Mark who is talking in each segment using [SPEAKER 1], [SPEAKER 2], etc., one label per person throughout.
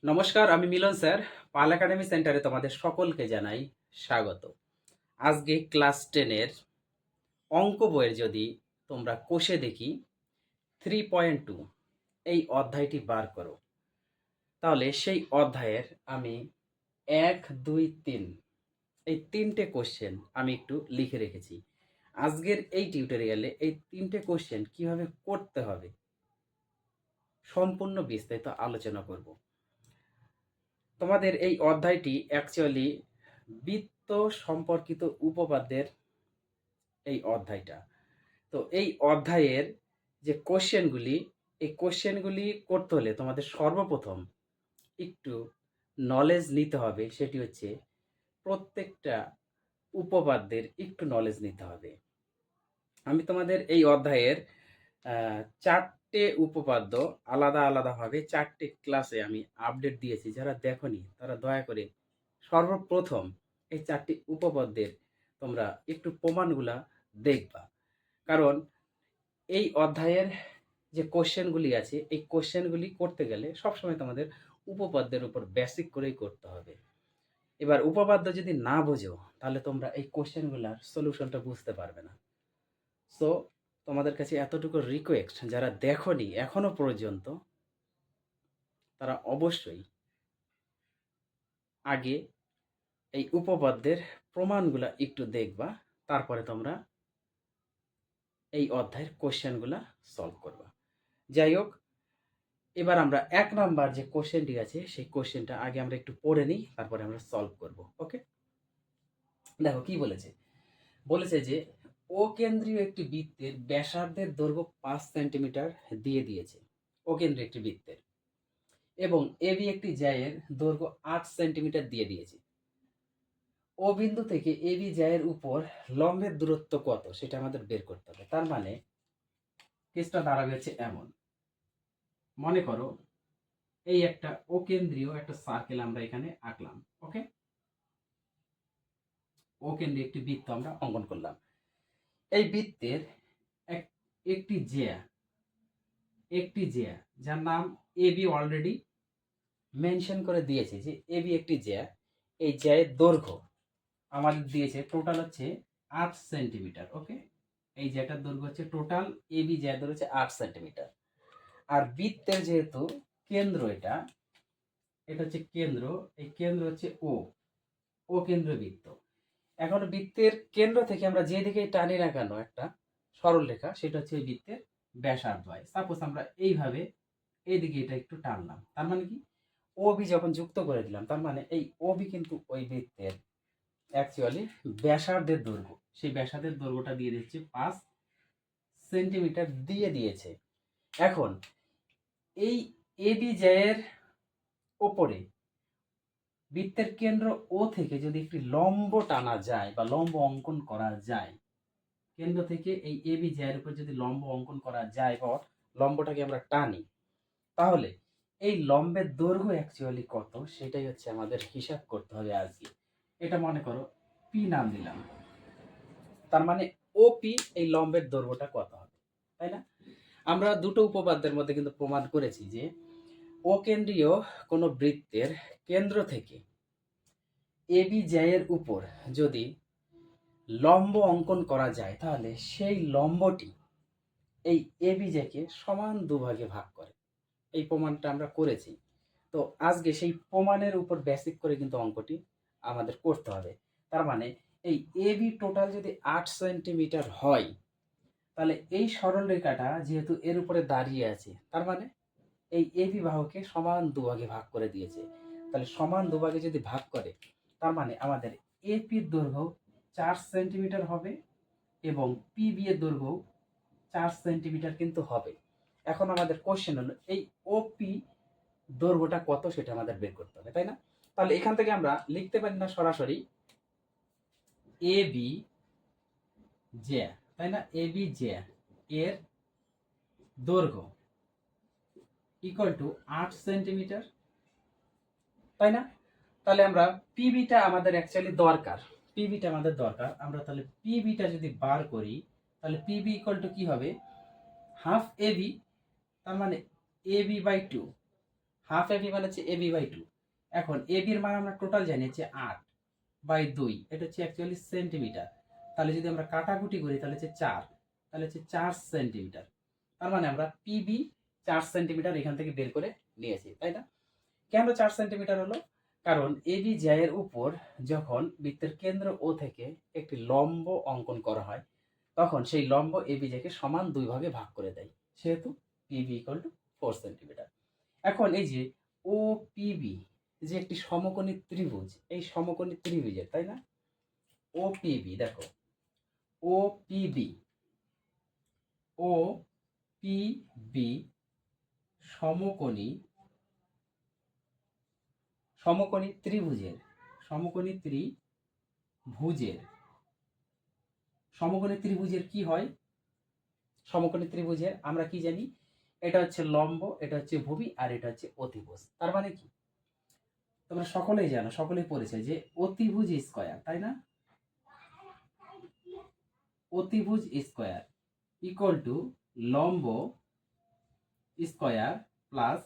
[SPEAKER 1] নমস্কার, আমি মিলন স্যার। পাল একাডেমি সেন্টারে তোমাদের সকলকে জানাই স্বাগত। আজকে ক্লাস 10 এর অঙ্ক বইয়ের যদি তোমরা কোষে দেখি 3.2 এই অধ্যায়টি বার করো, তাহলে সেই অধ্যায়ের আমি 1, 2, 3 এই 3টে কোশ্চেন আমি একটু লিখে রেখেছি। আজকের এই টিউটোরিয়ালে এই 3টে কোশ্চেন কিভাবে করতে হবে সম্পূর্ণ বিস্তারিত আলোচনা করব। তোমাদের এই অধ্যায়টি অ্যাকচুয়ালি বৃত্ত সম্পর্কিত উপপাদ্যের এই অধ্যায়টা। তো এই অধ্যায়ের যে কোশ্চেনগুলি, এই কোশ্চেনগুলি করতে হলে তোমাদের সর্বপ্রথম একটু নলেজ নিতে হবে। সেটি হচ্ছে প্রত্যেকটা উপপাদ্যের একটু নলেজ নিতে হবে। আমি তোমাদের এই অধ্যায়ের 4টে উপপাদ্য আলাদা আলাদাভাবে 4টে ক্লাসে আমি আপডেট দিয়েছি। যারা দেখোনি তারা দয়া করে সর্বপ্রথম এই 4টি উপপাদ্যের তোমরা একটু প্রমাণগুলা দেখবা। কারণ এই অধ্যায়ের যে কোশ্চেনগুলি আছে, এই কোশ্চেনগুলি করতে গেলে সবসময় তোমাদের উপপাদ্যের উপর বেসিক করেই করতে হবে। এবার উপপাদ্য যদি না বোঝো তাহলে তোমরা এই কোশ্চেনগুলার সলিউশনটা বুঝতে পারবে না। সো তোমাদের কাছে এতটুকু রিকোয়েস্ট, যারা দেখোনি এখনো পর্যন্ত তারা অবশ্যই আগে এই উপপাদ্যের প্রমাণগুলা একটু দেখবা, তারপরে তোমরা এই অধ্যায়ের কোশ্চেনগুলা সলভ করবা। যাই হোক, এবার আমরা 1 নাম্বার যে কোশ্চেনটি আছে সেই কোশ্চেনটা আগে আমরা একটু পড়ে নিই, তারপরে আমরা সলভ করব। ওকে, দেখো কি বলেছে। বলেছে যে ও কেন্দ্রীয় একটি বৃত্তের ব্যাসার্ধের দৈর্ঘ্য 5 সেন্টিমিটার দিয়ে দিয়েছে। ও কেন্দ্রীয় একটি বৃত্তের এবং এবি একটি জ্যায়ের দৈর্ঘ্য 8 সেন্টিমিটার দিয়ে দিয়েছে। ও বিন্দু থেকে এবি জ্যায়ের উপর লম্বের দূরত্ব কত সেটা আমাদের বের করতে হবে। তার মানে কেসটা দাঁড়াবে হচ্ছে এমন, মনে করো এই একটা ও কেন্দ্রীয় একটা সার্কেল আমরা এখানে আঁকলাম। ওকে, ও কেন্দ্রীয় একটি বৃত্ত আমরা অঙ্কন করলাম। এই বৃত্তের একটি জ্যা, যার নাম এবি অলরেডি মেনশন করে দিয়েছে যে এবি একটি জ্যা। এই জ্যায়ের দৈর্ঘ্য আমাদের দিয়েছে টোটাল হচ্ছে 8 সেন্টিমিটার। ওকে, এই জ্যাটার দৈর্ঘ্য হচ্ছে টোটাল এবি জ্যার দৈর্ঘ্য হচ্ছে 8 সেন্টিমিটার। আর বৃত্তের যেহেতু কেন্দ্র এটা হচ্ছে কেন্দ্র, এই কেন্দ্র হচ্ছে ও কেন্দ্র বৃত্ত। এখন বৃত্তের কেন্দ্র থেকে আমরা যেদিকে টানি না কেন একটা সরল রেখা, সেটা হচ্ছে এই বৃত্তের ব্যাসার্ধ হয়। সাপোজ আমরা এইভাবে এইদিকে এটা একটু টানলাম, তার মানে কি ওবি যখন যুক্ত করে দিলাম, তার মানে এই ওবি কিন্তু ওই বৃত্তের অ্যাকচুয়ালি ব্যাসার্ধের দৈর্ঘ্য। সেই ব্যাসার্ধের দৈর্ঘ্যটা দিয়ে দিচ্ছে 5 সেন্টিমিটার দিয়ে দিয়েছে। এখন এই এবি জ্যায়ের ওপরে বৃত্তের কেন্দ্র ও থেকে যদি একটি লম্ব টানা যায় বা লম্ব অঙ্কন করা যায়, কেন্দ্র থেকে এই এবি জ্যায়ের উপর যদি লম্ব অঙ্কন করা যায় বা লম্বটাকে আমরা টানি, তাহলে এই লম্বের দৈর্ঘ্য অ্যাকচুয়ালি কত সেটাই হচ্ছে আমাদের হিসাব করতে হবে আজকে। এটা মনে করো পি নাম দিলাম, তার মানে ওপি এই লম্বের দৈর্ঘ্যটা কত হবে, তাই না? আমরা দুটো উপপাদ্যের মধ্যে কিন্তু প্রমাণ করেছি যে ও কেন্দ্রীয় কোনো বৃত্তের কেন্দ্র থেকে এবি জ্যায়ের উপর যদি লম্ব অঙ্কন করা যায়, তাহলে সেই লম্বটি এই এবি জ্যাকে সমান দুভাগে ভাগ করে। এই প্রমাণটা আমরা করেছি। তো আজকে সেই প্রমাণের উপর বেসিক করে কিন্তু অঙ্কটি আমাদের করতে হবে। তার মানে এই এবি টোটাল যদি 8 সেন্টিমিটার হয়, তাহলে এই সরল রেখাটা যেহেতু এর উপরে দাঁড়িয়ে আছে, তার মানে এই এবি বাহুকে সমান দুভাগে ভাগ করে দিয়েছে। তাহলে সমান দুভাগে যদি ভাগ করে, তার মানে আমাদের এপির দৈর্ঘ্য 4 সেন্টিমিটার হবে এবং পিবি এর দৈর্ঘ্য 4 সেন্টিমিটার কিন্তু হবে। এখন আমাদের কোশ্চেন হলো এই ওপি দৈর্ঘ্যটা কত সেটা আমাদের বের করতে হবে, তাই না? তাহলে এখান থেকে আমরা লিখতে পারি না সরাসরি এবি জ্যা, তাই না? এবি জ্যা এর দৈর্ঘ্য ইকুয়াল টু 8 সেন্টিমিটার, তাই না? তাহলে আমরা পিবিটা আমাদের অ্যাকচুয়ালি দরকার, পিবিটা আমাদের দরকার। আমরা তাহলে পিবিটা যদি বার করি, তাহলে পিবি ইকুয়াল টু কি হবে? হাফ এবি, তার মানে এবি বাই 2। হাফ এবি মানে হচ্ছে এবি বাই 2। এখন এবির মান আমরা টোটাল জানি হচ্ছে 8/2, এটা হচ্ছে অ্যাকচুয়ালি সেন্টিমিটার। তাহলে যদি আমরা কাটাকুটি করি তাহলে হচ্ছে 4, তাহলে হচ্ছে 4 সেন্টিমিটার। তার মানে আমরা পিবি 4 সেন্টিমিটার এখান থেকে বের করে নিয়েছি, তাই না? কেন 4 সেন্টিমিটার হলো? কারণ এবি জ্যায়ের উপর যখন বৃত্তের কেন্দ্র ও থেকে একটি লম্ব অঙ্কন করা হয়, তখন সেই লম্ব এবি জ্যাকে সমান 2 ভাগে ভাগ করে দেয়, সেহেতু পিবি ইকুয়াল টু 4 সেন্টিমিটার। এখন এই যে ও পিবি যে একটি সমকোণী ত্রিভুজ, এই সমকোণী ত্রিভুজের, তাই না? ও পিবি, দেখো ও পিবি, ও পিবি সমকোণী সমকোণী ত্রিভুজের সমকোণী ত্রিভুজের সমকোণী ত্রিভুজের কি হয়? সমকোণী ত্রিভুজের আমরা কি জানি? এটা হচ্ছে লম্ব, এটা হচ্ছে ভূমি, আর এটা হচ্ছে অতিভুজ। তার মানে কি তোমরা সকলেই জানো, সকলেই পড়েছে যে অতিভুজ স্কয়ার, তাই না? অতিভুজ স্কয়ার ইকুয়াল টু লম্ব স্কয়ার প্লাস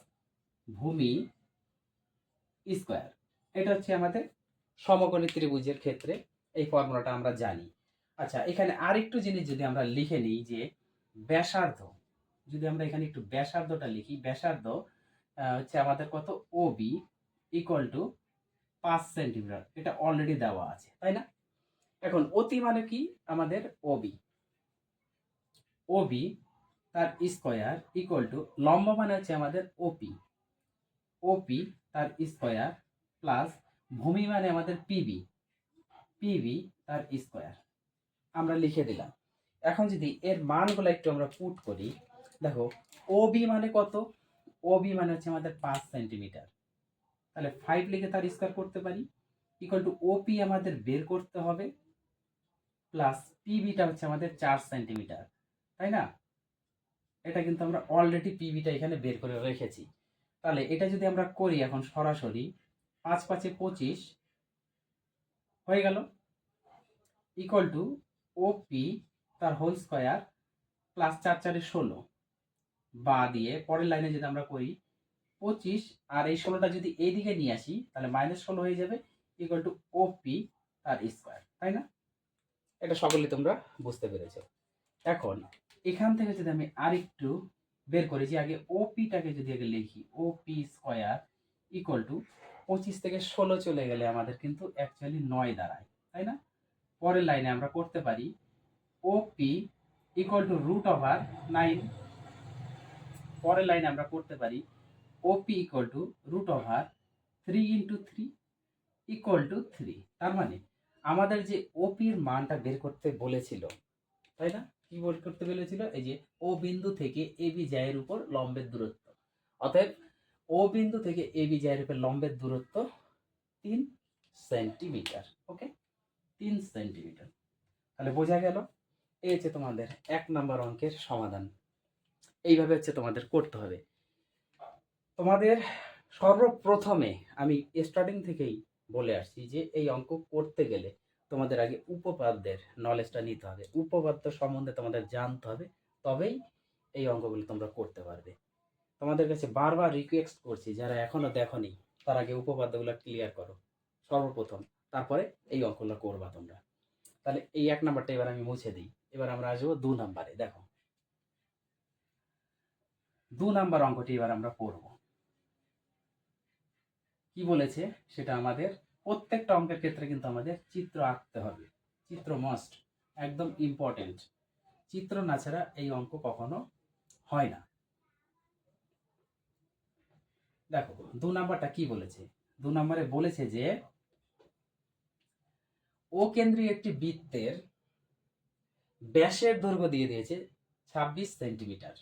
[SPEAKER 1] ভূমি স্কয়ার। এটা হচ্ছে আমাদের সমকোণী ত্রিভুজের ক্ষেত্রে এই ফর্মুলাটা আমরা জানি। আচ্ছা, এখানে আরেকটু জিনিস যদি আমরা লিখে নিই যে ব্যাসার্ধ, যদি আমরা এখানে একটু ব্যাসার্ধটা লিখি, ব্যাসার্ধ হচ্ছে আমাদের কত? ওবি ইকুয়াল টু 5 সেন্টিমিটার, এটা অলরেডি দেওয়া আছে, তাই না? এখন অতি মানে কি? আমাদের ওবি, ওবি তার স্কয়ার ইকুয়াল টু লম্ব মানে হচ্ছে আমাদের ওপি, ওপি তার স্কয়ার প্লাস ভূমি মানে আমাদের পিবি, পিবি তার স্কয়ার আমরা লিখে দিলাম। এখন যদি এর মানগুলো একটু আমরা পুট করি, দেখো ওবি মানে কত? ওবি মানে হচ্ছে আমাদের 5 সেন্টিমিটার, তাহলে 5 লিখে তার স্কয়ার করতে পারি, ইকুয়াল টু ওপি আমাদের বের করতে হবে প্লাস পিবিটা হচ্ছে আমাদের 4 সেন্টিমিটার, তাই না? এটা কিন্তু আমরা অলরেডি পিবিটা এখানে বের করে রেখেছি। তাহলে এটা যদি আমরা করি এখন সরাসরি, 5 5 25 হয়ে গেল, ইকুয়াল টু ওপি তার হোল স্কয়ার প্লাস 4 4 16, বা দিয়ে পরের লাইনে যদি আমরা করি 25 আর এই 16টা যদি এইদিকে নিয়ে আসি তাহলে -16 হয়ে যাবে, ইকুয়াল টু ওপি তার স্কয়ার, তাই না? এটা সকলেই তোমরা বুঝতে পেরেছো। এখন এখান থেকে যদি আমি আরেকটু বের করি, যে আগে ওপিটাকে যদি আগে লিখি, ওপি স্কয়ার ইকুয়াল টু 25 থেকে 16 চলে গেলে আমাদের কিন্তু অ্যাকচুয়ালি 9 দাঁড়ায়, তাই না? পরের লাইনে আমরা করতে পারি ওপি ইকুয়াল টু √9, পরের লাইনে আমরা করতে পারি OP equal to √3 into 3 equal to 3। তার মানে আমাদের যে ওপির মানটা বের করতে বলেছিল, তাই না? কি বের করতে বলেছিল? এই যে ও বিন্দু থেকে এবি জ্যায়ের উপর লম্বের দূরত্ব, অতএব ও বিন্দু থেকে এবি জ্যায়ের উপর লম্বের দূরত্ব 3 সেন্টিমিটার। ওকে, 3 সেন্টিমিটার। তাহলে বোঝা গেল, এই হচ্ছে তোমাদের 1 নম্বর অঙ্কের সমাধান। এইভাবে হচ্ছে তোমাদের করতে হবে। তোমাদের সর্বপ্রথমে আমি স্টার্টিং থেকেই বলে আসছি যে এই অঙ্ক করতে গেলে তোমাদের আগে উপপাদ্যের নলেজটা নিতে হবে, উপপাদ্য সম্বন্ধে তোমাদের জানতে হবে, তবেই এই অঙ্কগুলো তোমরা করতে পারবে। তোমাদের কাছে বারবার রিকোয়েস্ট করছি, যারা এখনো দেখোনি তার আগে উপপাদ্যগুলো ক্লিয়ার করো সর্বপ্রথম, তারপরে এই অঙ্কগুলো করবা তোমরা। তাহলে এই 1 নাম্বারটা এবার আমি মুছে দিই, এবার আমরা আসবো 2 নাম্বারে। দেখো 2 নাম্বার অঙ্কটি এবার আমরা করব। কি বলেছে সেটা আমাদের প্রত্যেকটা অঙ্কের ক্ষেত্রে কিন্তু আমাদের চিত্র আঁকতে হবে, চিত্র মাস্ট, একদম ইম্পর্টেন্ট। চিত্র না ছাড়া এই অঙ্ক কখনো হয় না। দেখো 2 নাম্বারটা কি বলেছে? 2 নাম্বারে বলেছে যে ও কেন্দ্রীয় একটি বৃত্তের ব্যাসের দৈর্ঘ্য দিয়ে দিয়েছে 26 সেন্টিমিটার।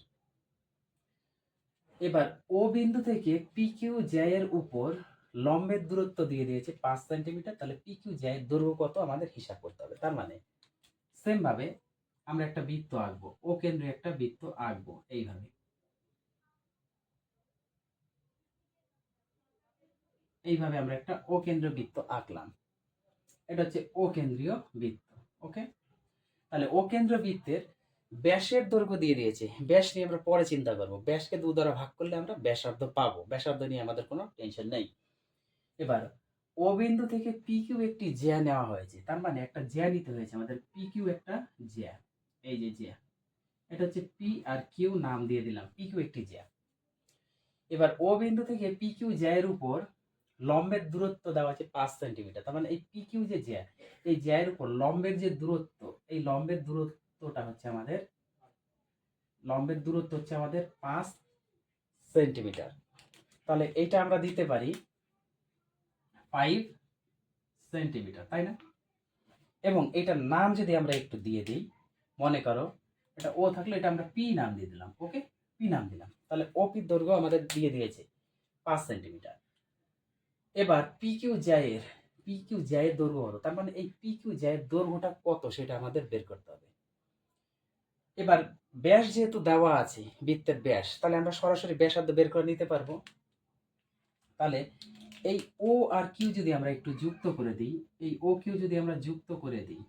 [SPEAKER 1] এবার ও বিন্দু থেকে পিকিউ জ্যায়ের উপর লম্বের দূরত্ব দিয়ে দিয়েছে 5 সেন্টিমিটার। তাহলে পিকিউ জ্যায়ের দৈর্ঘ্য কত আমাদের হিসাব করতে হবে। তার মানে সেম ভাবে আমরা একটা বৃত্ত আঁকবো, ও কেন্দ্রে একটা বৃত্ত আঁকবো এইভাবে, এইভাবে আমরা একটা ও কেন্দ্রীয় বৃত্ত আঁকলাম। এটা হচ্ছে ও কেন্দ্রীয় বৃত্ত। ওকে, তাহলে ও কেন্দ্রীয় বৃত্তের ব্যাসের দৈর্ঘ্য দিয়ে দিয়েছে, ব্যাস নিয়ে আমরা পরে চিন্তা করবো, ব্যাসকে 2 দ্বারা ভাগ করলে আমরা ব্যাসার্ধ পাবো, ব্যাসার্ধ নিয়ে আমাদের কোনো টেনশন নেই। এবার ও বিন্দু থেকে পি কিউ একটি জ্যা নেওয়া হয়েছে, তার মানে একটা জ্যা নিতে হয়েছে আমাদের, পি কিউ একটা জ্যা, এই যে জ্যা, এটা হচ্ছে পি আর কিউ, নাম দিয়ে দিলাম পি কিউ একটি জ্যা। এবার ও বিন্দু থেকে পি কিউ জ্যায়ের উপর লম্বের দূরত্ব দেওয়া আছে 5 সেন্টিমিটার, তার মানে এই পি কিউ যে জ্যা, এই জ্যায়ের উপর লম্বের যে দূরত্ব, এই লম্বের দূরত্বটা হচ্ছে আমাদের, লম্বের দূরত্ব হচ্ছে আমাদের 5 সেন্টিমিটার। তাহলে এইটা আমরা দিতে পারি 5 সেন্টিমিটার, তাই না? এবং এটার নাম যদি আমরা একটু দিয়ে দিই, মনে করো এটা ও থাকলে এটা আমরা পি নাম দিয়ে দিলাম, ওকে, পি নাম দিলাম, তাহলে ও পি দৈর্ঘ্য আমাদের দিয়ে দিয়েছে 5 সেন্টিমিটার। এবার পি কিউ জ্যায়ের দৈর্ঘ্য কত, তার মানে এই পি কিউ জ্যায়ের দৈর্ঘ্যটা কত সেটা আমাদের বের করতে হবে। এবার ব্যাস যেহেতু দেওয়া আছে, বৃত্তের ব্যাস, তাহলে আমরা সরাসরি ব্যাসার্ধ বের করে নিতে পারবো। তাহলে এই ও আর কিউ যদি আমরা একটু যুক্ত করে দিই, এই ও কিউ যদি আমরা যুক্ত করে দিই,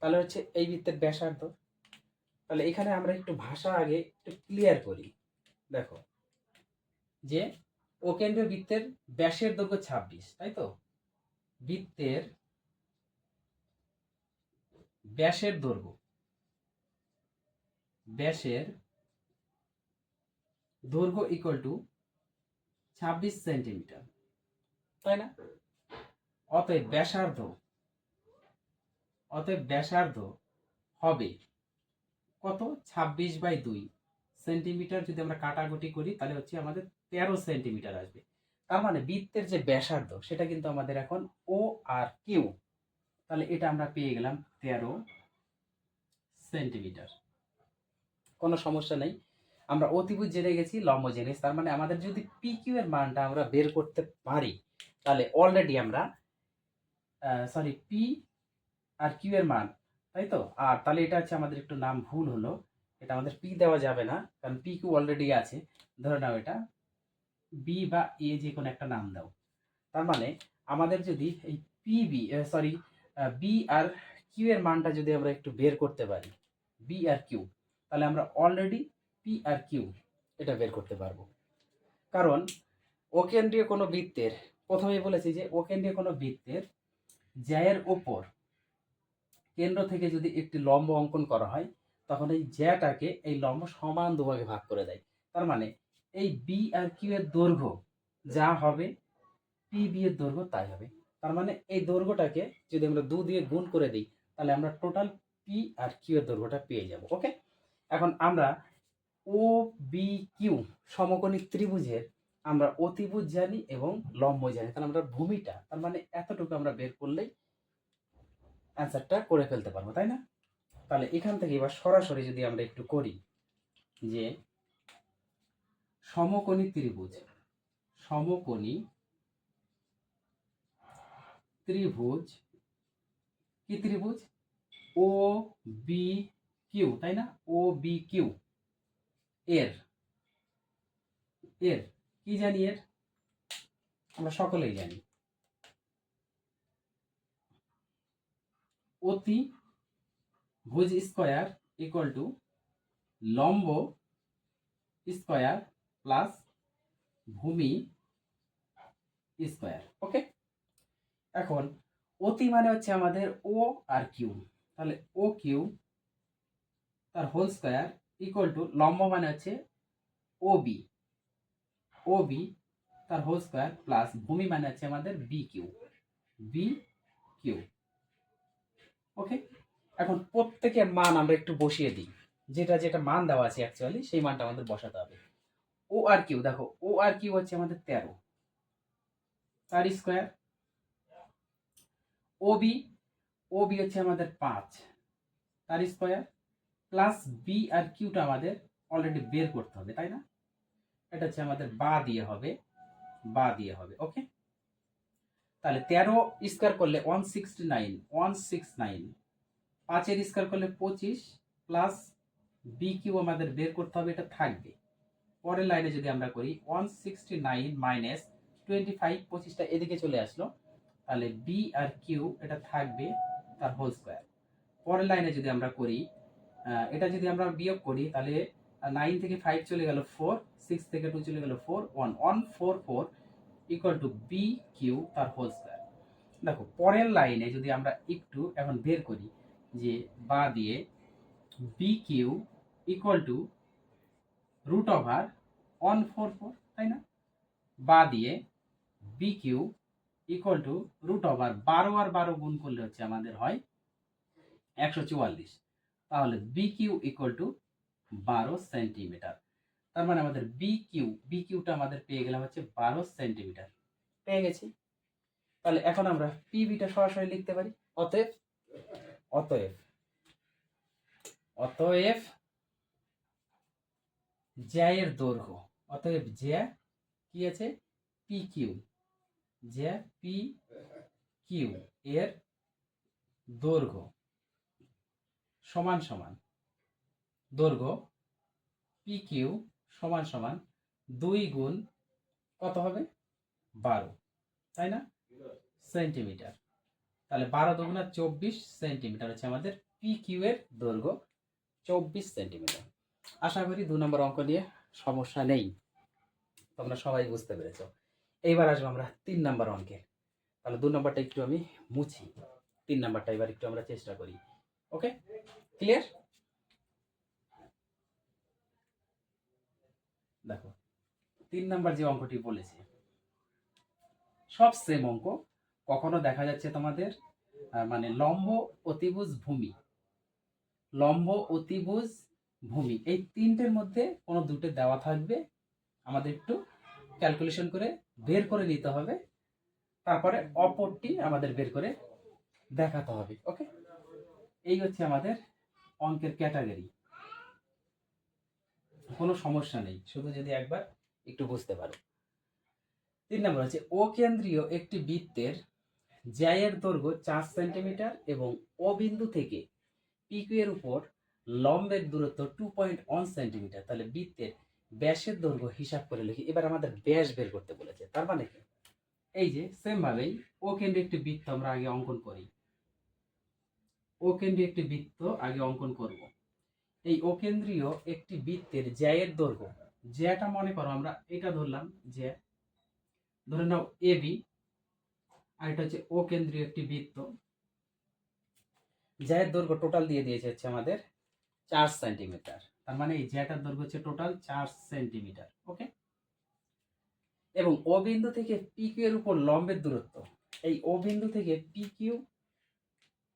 [SPEAKER 1] তাহলে হচ্ছে এই বৃত্তের ব্যাসার্ধ। তাহলে এখানে আমরা একটু ভাষা আগে একটু ক্লিয়ার করি। দেখো যে ও কেন্দ্রীয় বৃত্তের ব্যাসের দৈর্ঘ্য 26, তাই তো? বৃত্তের ব্যাসের দৈর্ঘ্য, ব্যাসের দৈর্ঘ্য ইকুয়াল টু 26 সেন্টিমিটার, তাই না? অতএব ব্যাসার্ধ হবে কত, 26/2 সেন্টিমিটার। যদি আমরা কাটাকুটি করি তাহলে হচ্ছে আমাদের 13 সেন্টিমিটার আসবে। তার মানে বৃত্তের যে ব্যাসার্ধ সেটা কিন্তু আমাদের এখন ও আর কিউ, তাহলে এটা আমরা পেয়ে গেলাম 13 সেন্টিমিটার। কোনো সমস্যা নেই, আমরা অতিভুজ জেনে গেছি, লম্ব জেনে গেছি, তার মানে আমাদের যদি পি কিউ এর মানটা আমরা বের করতে পারি, তাহলে অলরেডি আমরা পি আর কিউ এর মান, তাই তো? আর তাহলে এটা হচ্ছে আমাদের একটু নাম ভুল হলো, এটা আমাদের পি দেওয়া যাবে না, কারণ পি কিউ অলরেডি আছে, ধরে নাও এটা বি বা এ, যে কোনো একটা নাম দাও। তার মানে আমাদের যদি এই বি আর কিউ এর মানটা যদি আমরা একটু বের করতে পারি, বি আর কিউ, তাহলে আমরা অলরেডি পি আর কিউ এটা বের করতে পারবো। কারণ ওকেন্দ্রীয় কোনো বৃত্তের, প্রথমেই বলেছি যে ওকেন্দ্রীয় কোনো বৃত্তের জ্যায়ের ওপর কেন্দ্র থেকে যদি একটি লম্ব অঙ্কন করা হয়, তখন এই জ্যাটাকে এই লম্ব সমান দুভাগে ভাগ করে দেয়। তার মানে এই বি আর কিউ এর দৈর্ঘ্য যা হবে, পি বি এর দৈর্ঘ্য তাই হবে। তার মানে এই দৈর্ঘ্যটাকে যদি আমরা 2 দিয়ে গুণ করে দিই, তাহলে আমরা টোটাল পি আর কিউ এর দৈর্ঘ্যটা পেয়ে যাব, ওকে। এখন আমরা ও বি কিউ সমকোণী ত্রিভুজের আমরা অতিভুজ জানি এবং লম্ব জানি, তাহলে আমরা ভূমিটা, তার মানে এতটুকু আমরা বের করলেই অ্যান্সারটা করে ফেলতে পারবো, তাই না? তাহলে এখান থেকে এবার সরাসরি যদি আমরা একটু করি যে সমকোণী ত্রিভুজ, সমকোণী ত্রিভুজ, কি ত্রিভুজ, ও বি কিউ, তাই না? ও বি কিউ এর এর কি জানি, এর আমরা সকলেই জানি, অতি ভুজ স্কয়ার ইকুয়াল টু লম্ব স্কয়ার প্লাস ভূমি স্কয়ার, ওকে। এখন অতি মানে হচ্ছে আমাদের ও আর কিউ, তাহলে ও কিউ তার হোল স্কয়ার ইকুয়াল টু লম্ব মানে হচ্ছে ও বি তার হোল স্কয়ার প্লাস ভূমি মানে হচ্ছে আমাদের বি কিউ, ওকে। এখন প্রত্যেকের মান আমরা একটু বসিয়ে দিই, যেটা যেটা মান দেওয়া আছে অ্যাকচুয়ালি সেই মানটা আমাদের বসাতে হবে। ও আর কিউ, দেখো ও আর কিউ হচ্ছে আমাদের 13, তার স্কয়ার। ও বি হচ্ছে আমাদের 5, তার স্কয়ার, প্লাস বি আর কিউটা আমাদের অলরেডি বের করতে হবে, তাই না? এটা হচ্ছে আমাদের বা দিয়ে হবে, ওকে। তাহলে 13 স্কয়ার করলে 169, 5 স্কয়ার করলে 25, প্লাস বি কিউ আমাদের বের করতে হবে, এটা থাকবে। পরের লাইনে যদি আমরা করি 169 মাইনাস 25, 25টা এদিকে চলে আসলো, তাহলে বি আর কিউ এটা থাকবে তার হোল স্কয়ার। পরের লাইনে যদি আমরা করি এটা যদি আমরা বিয়োগ করি তাহলে 9 থেকে 5 চলে গেল 4, 6 থেকে 2 চলে গেল 4, 144 ইকুয়াল টু বি কিউ তার হোল স্কয়ার। দেখো পরের লাইনে যদি আমরা একটু এখন বের করি যে বা দিয়ে B Q equal to root over 144, তাই না? বা দিয়ে B Q equal to root over 12 আর 12 গুণ করলে হচ্ছে আমাদের হয় 144। তাহলে B Q equal to 12 centimetre. তার মানে আমাদের বি কিউটা আমাদের পেয়ে গেলাম হচ্ছে 12 সেন্টিমিটার পেয়ে গেছি। তাহলে এখন আমরা পিবিটা সরাসরি লিখতে পারি। অতএব অতএব অতএব জ্যায়ের দৈর্ঘ্য, অতএব জ্যা কি আছে পি কিউ, জ্যা পি কিউ এর দৈর্ঘ্য সমান সমান দৈর্ঘ্য পি কিউ সমান সমান 2 গুণ কত হবে 12, তাই না? সেন্টিমিটার। তাহলে 12 দুগুণা 24 সেন্টিমিটার হচ্ছে আমাদের পি কিউ এর দৈর্ঘ্য 24 সেন্টিমিটার। আশা করি 2 নম্বর অঙ্ক নিয়ে সমস্যা নেই, তোমরা সবাই বুঝতে পেরেছো। এইবার আসবো আমরা 3 নম্বর অঙ্কে। তাহলে 2 নম্বরটা একটু আমি মুছি, 3 নম্বরটা এবার একটু আমরা চেষ্টা করি। ওকে, ক্লিয়ার? দেখো 3 নম্বর যে অঙ্কটি বলেছে সব সেম অঙ্ক। কখনো দেখা যাচ্ছে তোমাদের মানে লম্ব অতিভুজ ভূমি, লম্ব অতিভুজ ভূমি এই তিনটের মধ্যে কোনো দুটো দেওয়া থাকবে, আমাদের একটু ক্যালকুলেশন করে বের করে নিতে হবে, তারপরে অপরটি আমাদের বের করে দেখাতে হবে। ওকে, এই হচ্ছে আমাদের অঙ্কের ক্যাটাগরি। কোনো সমস্যা নেই, শুধু যদি একবার একটু বুঝতে পারো। 3 নম্বর হচ্ছে ও কেন্দ্রীয় একটি বৃত্তের জ্যায়ের দৈর্ঘ্য 4 সেন্টিমিটার এবং ও বিন্দু থেকে পিকিউ এর উপর লম্বের দূরত্ব 2.1 সেন্টিমিটার। তাহলে বৃত্তের ব্যাসের দৈর্ঘ্য হিসাব করে লিখি। এবার আমাদের ব্যাস বের করতে বলেছে, তার মানে কি এই যে সেম ভাবেই ও কেন্দ্রীয় একটি বৃত্ত আমরা আগে অঙ্কন করি, ও কেন্দ্রীয় একটি বৃত্ত আগে অঙ্কন করব। এই ও কেন্দ্রীয় একটি বৃত্তের জ্যায়ের দৈর্ঘ্য, জ্যাটা মনে করো আমরা এটা ধরলাম, জ্যা ধরে নাও এ বি, আর এটা হচ্ছে ও কেন্দ্রীয় একটি বৃত্ত, জ্যায়ের দৈর্ঘ্য টোটাল দিয়ে দিয়েছে হচ্ছে আমাদের 4 সেন্টিমিটার। তার মানে এই জ্যাটার দৈর্ঘ্য হচ্ছে টোটাল 4 সেন্টিমিটার। ওকে, এবং ও বিন্দু থেকে পিকিউ এর উপর লম্বের দূরত্ব, এই ও বিন্দু থেকে পিকিউ,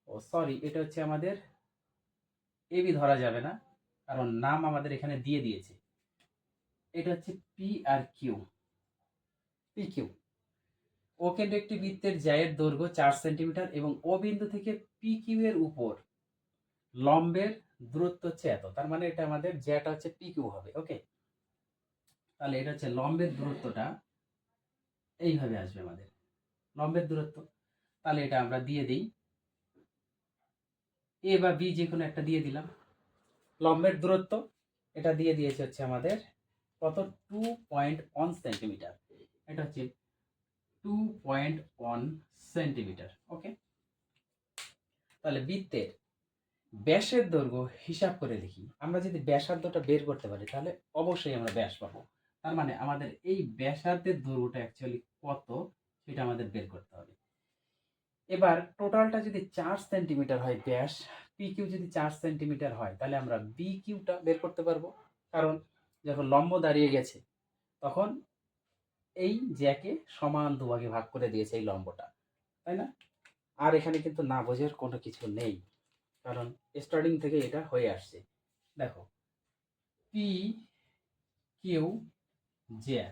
[SPEAKER 1] ও সরি এটা হচ্ছে আমাদের এবি ধরা যাবে না, কারণ নাম আমাদের এখানে দিয়ে দিয়েছে, এটা হচ্ছে P R Q, P Q. ও কেন্দ্র একটি বৃত্তের জ্যায়ের দৈর্ঘ্য 4 সেন্টিমিটার এবং ও বিন্দু থেকে পি কিউ এর উপর লম্বের দূরত্ব হচ্ছে এত। তার মানে এটা আমাদের জ্যাটা হচ্ছে পি কিউ হবে। ওকে, তাহলে এটা হচ্ছে লম্বের দূরত্বটা এইভাবে আসবে আমাদের লম্বের দূরত্ব। তাহলে এটা আমরা দিয়ে দিই, এ বা বি যে কোনো একটা দিয়ে দিলাম। লম্বের দূরত্ব এটা দিয়ে দিয়েছে হচ্ছে আমাদের কত 2.1 সেন্টিমিটার, এটা হচ্ছে 2.1 সেন্টিমিটার। ওকে, তাহলে বৃত্তের ব্যাসের দৈর্ঘ্য হিসাব করে লিখি। আমরা যদি ব্যাসার্ধটা বের করতে পারি তাহলে অবশ্যই আমরা ব্যাস পাবো। তার মানে আমাদের এই ব্যাসার্ধের দৈর্ঘ্যটা অ্যাকচুয়ালি কত সেটা আমাদের বের করতে হবে। এবার টোটালটা যদি 4 সেন্টিমিটার হয় ব্যাস, পি কিউ যদি 4 সেন্টিমিটার হয়, তাহলে আমরা বি কিউটা বের করতে পারবো, কারণ যখন লম্ব দাঁড়িয়ে গেছে তখন এই জ্যাকে সমান দুভাগে ভাগ করে দিয়েছে এই লম্বটা, তাই না? আর এখানে কিন্তু না বোঝার কোনো কিছু নেই, কারণ স্টার্টিং থেকে এটা হয়ে আসছে। দেখো পি কিউ জ্যা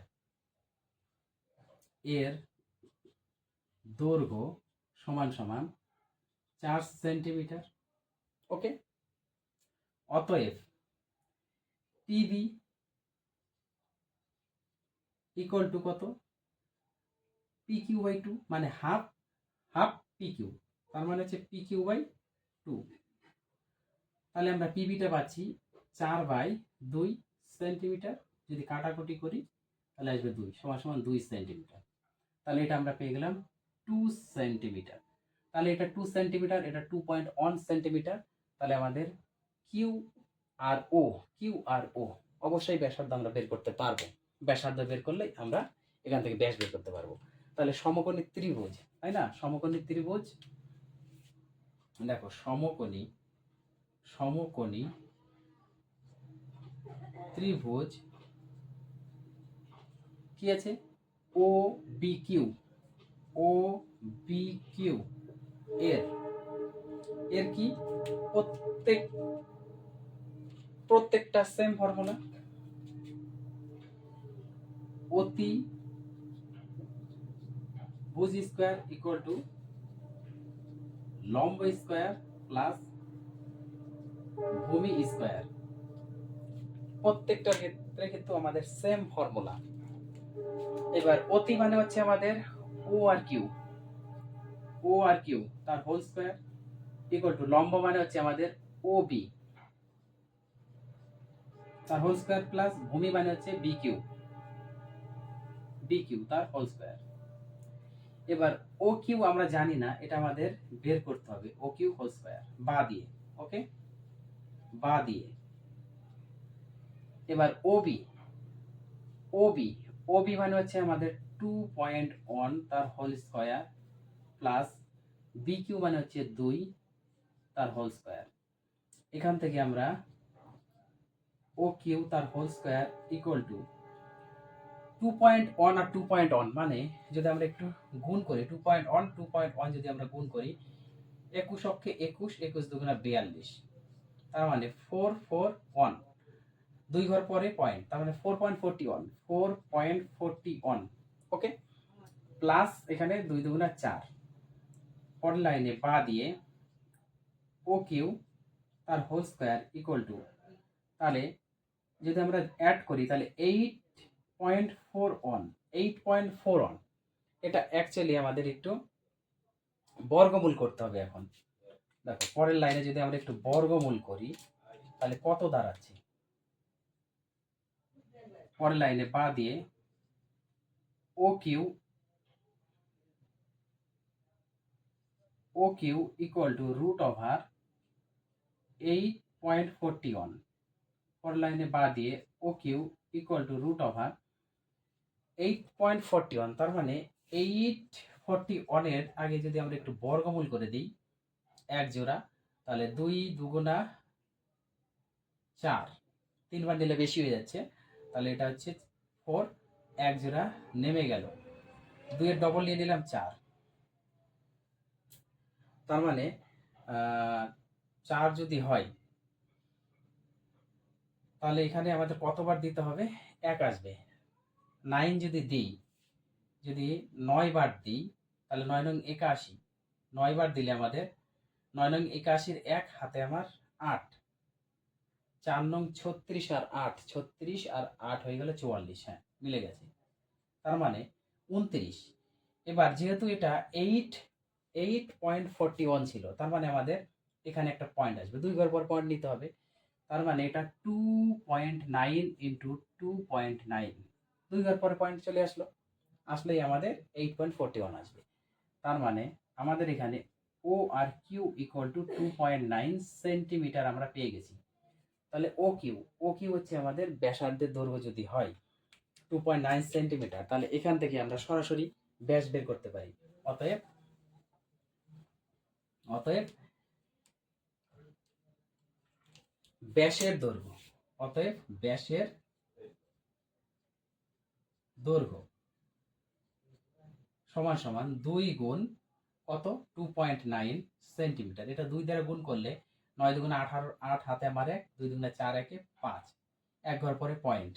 [SPEAKER 1] এর দৈর্ঘ্য সমান সমান 4 সেন্টিমিটার। ওকে, অতএব পিবি ইকুয়াল টু কত পি কিউ বাই 2, মানে হাফ পি কিউ, তার মানে হচ্ছে পি কিউ বাই 2। তাহলে আমরা পিবিটা পাচ্ছি 4/2 সেন্টিমিটার। যদি কাটাকুটি করি তাহলে আসবে 2 সমান সমান 2 সেন্টিমিটার। তাহলে এটা আমরা পেয়ে গেলাম 2 সেন্টিমিটার। তাহলে এটা 2 সেন্টিমিটার, এটা 2.1 সেন্টিমিটার। তাহলে আমাদের কিউ আর ও অবশ্যই ব্যাসার্ধ আমরা বের করতে পারবো। ব্যাসার্ধ বের করলে আমরা এখান থেকে ব্যাস বের করতে পারবো। তাহলে সমকোণী ত্রিভুজ, তাই না? সমকোণী ত্রিভুজ, দেখো সমকোণী ত্রিভুজ কি আছে? ও বি কিউ এর কি প্রত্যেকটা সেম ফর্মুলা, অতি ভুজ স্কয়ার ইকুয়াল টু লম্ব স্কয়ার প্লাস ভূমি স্কয়ার। প্রত্যেকটা ক্ষেত্রে কিন্তু আমাদের সেম ফর্মুলা। এবার অতি মানে হচ্ছে আমাদের ও আর কিউ তার হোল স্কয়ার ইকুয়াল টু লম্ব মানে হচ্ছে আমাদের ও বি তার হোল স্কয়ার প্লাস ভূমি মানে হচ্ছে বি কিউ তার হোল স্কয়ার। এবার ও কিউ আমরা জানি না, এটা আমাদের বের করতে হবে। ও কিউ হোল স্কয়ার বা দিয়ে, ওকে, বা দিয়ে। এবার ওবি মানে হচ্ছে আমাদের 2.1 তার whole square plus B Q মানে হচ্ছে 2 তার হোল স্কয়ার। এখান থেকে আমরা ও কিউ তার হোল স্কয়ার ইকুয়াল টু 2.1 আর 2.1 মানে যদি আমরা একটু গুণ করি, 2.1 যদি আমরা গুণ করি, 21 অক্ষে 21 দুগুণা 42, তার মানে 441, 2 ঘর পরে পয়েন্ট, তার মানে 4.41, ওকে, প্লাস এখানে 2 দুগুণা 4, পরের লাইনে বা দিয়ে ও কিউ তার হোল স্কয়ার ইকুয়াল টু, তাহলে যদি আমরা অ্যাড করি তাহলে 8.41, এটা অ্যাকচুয়ালি আমাদের একটু বর্গমূল করতে হবে। এখন দেখো পরের লাইনে যদি আমরা একটু বর্গমূল করি তাহলে কত দাঁড়াচ্ছে? পরের লাইনে বা দিয়ে O Q equal to root over 8.41, পরের লাইনে বা দিয়ে O Q equal to root over 8.41, তার মানে 841 এর আগে যদি আমরা একটু বর্গমূল করে দিই এক জোড়া, তাহলে 2 দুগুণা 4, 3 বার নিলে বেশি হয়ে যাচ্ছে, তাহলে এটা হচ্ছে 4, এক জোড়া নেমে গেল, 2 এর ডবল নিয়ে নিলাম 4, তার মানে 4 যদি হয় তাহলে এখানে আমাদের কতবার দিতে হবে? 1 আসবে। 9 যদি দিই, যদি 9 বার দিই তাহলে 9 নং 81, 9 বার দিলে আমাদের 9 নং 81 1 হাতে আমার 8, 4 নং 36 আর 8, 36 আর 8 হয়ে গেল 44, হ্যাঁ মিলে গেছে, তার মানে 29। এবার যেহেতু এটা 8.41 ছিল, তার মানে আমাদের এখানে একটা পয়েন্ট আসবে, 2 ঘর পর পয়েন্ট নিতে হবে, তার মানে এটা 2.9 ইন্টু 2.9, 2 ঘর পরে পয়েন্ট চলে আসলেই আমাদের 8.41 আসবে। তার মানে আমাদের এখানে ও আর কিউ ইকুয়াল টু 2.9 সেন্টিমিটার আমরা পেয়ে গেছি। তাহলে ও কিউ হচ্ছে আমাদের ব্যাসার্ধের দৈর্ঘ্য যদি হয় 2.9 সেন্টিমিটার, তাহলে এখান থেকে আমরা সরাসরি ব্যাস বের করতে পারি। অতএব ব্যাসের দৈর্ঘ্য সমান সমান 2 গুণ কত? 2.9 সেন্টিমিটার। এটা 2 দ্বারা গুণ করলে 9 দুগুণে 18, 8 হাতে আমার 1, 2 দুগুণে 4, 1 5, এক ঘর পরে পয়েন্ট,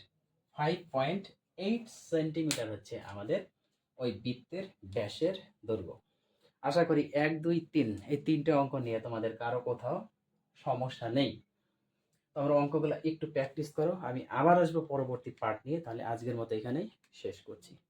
[SPEAKER 1] 5.8 সেন্টিমিটার হচ্ছে আমাদের ওই বৃত্তের ব্যাসের দৈর্ঘ্য। আশা করি 1, 2, 3 এই 3টে অঙ্ক নিয়ে তোমাদের কারো কোথাও সমস্যা নেই। তোমরা অঙ্কগুলো একটু প্র্যাকটিস করো, আমি আবার আসবো পরবর্তী পার্ট নিয়ে। তাহলে আজকের মতো এখানেই শেষ করছি।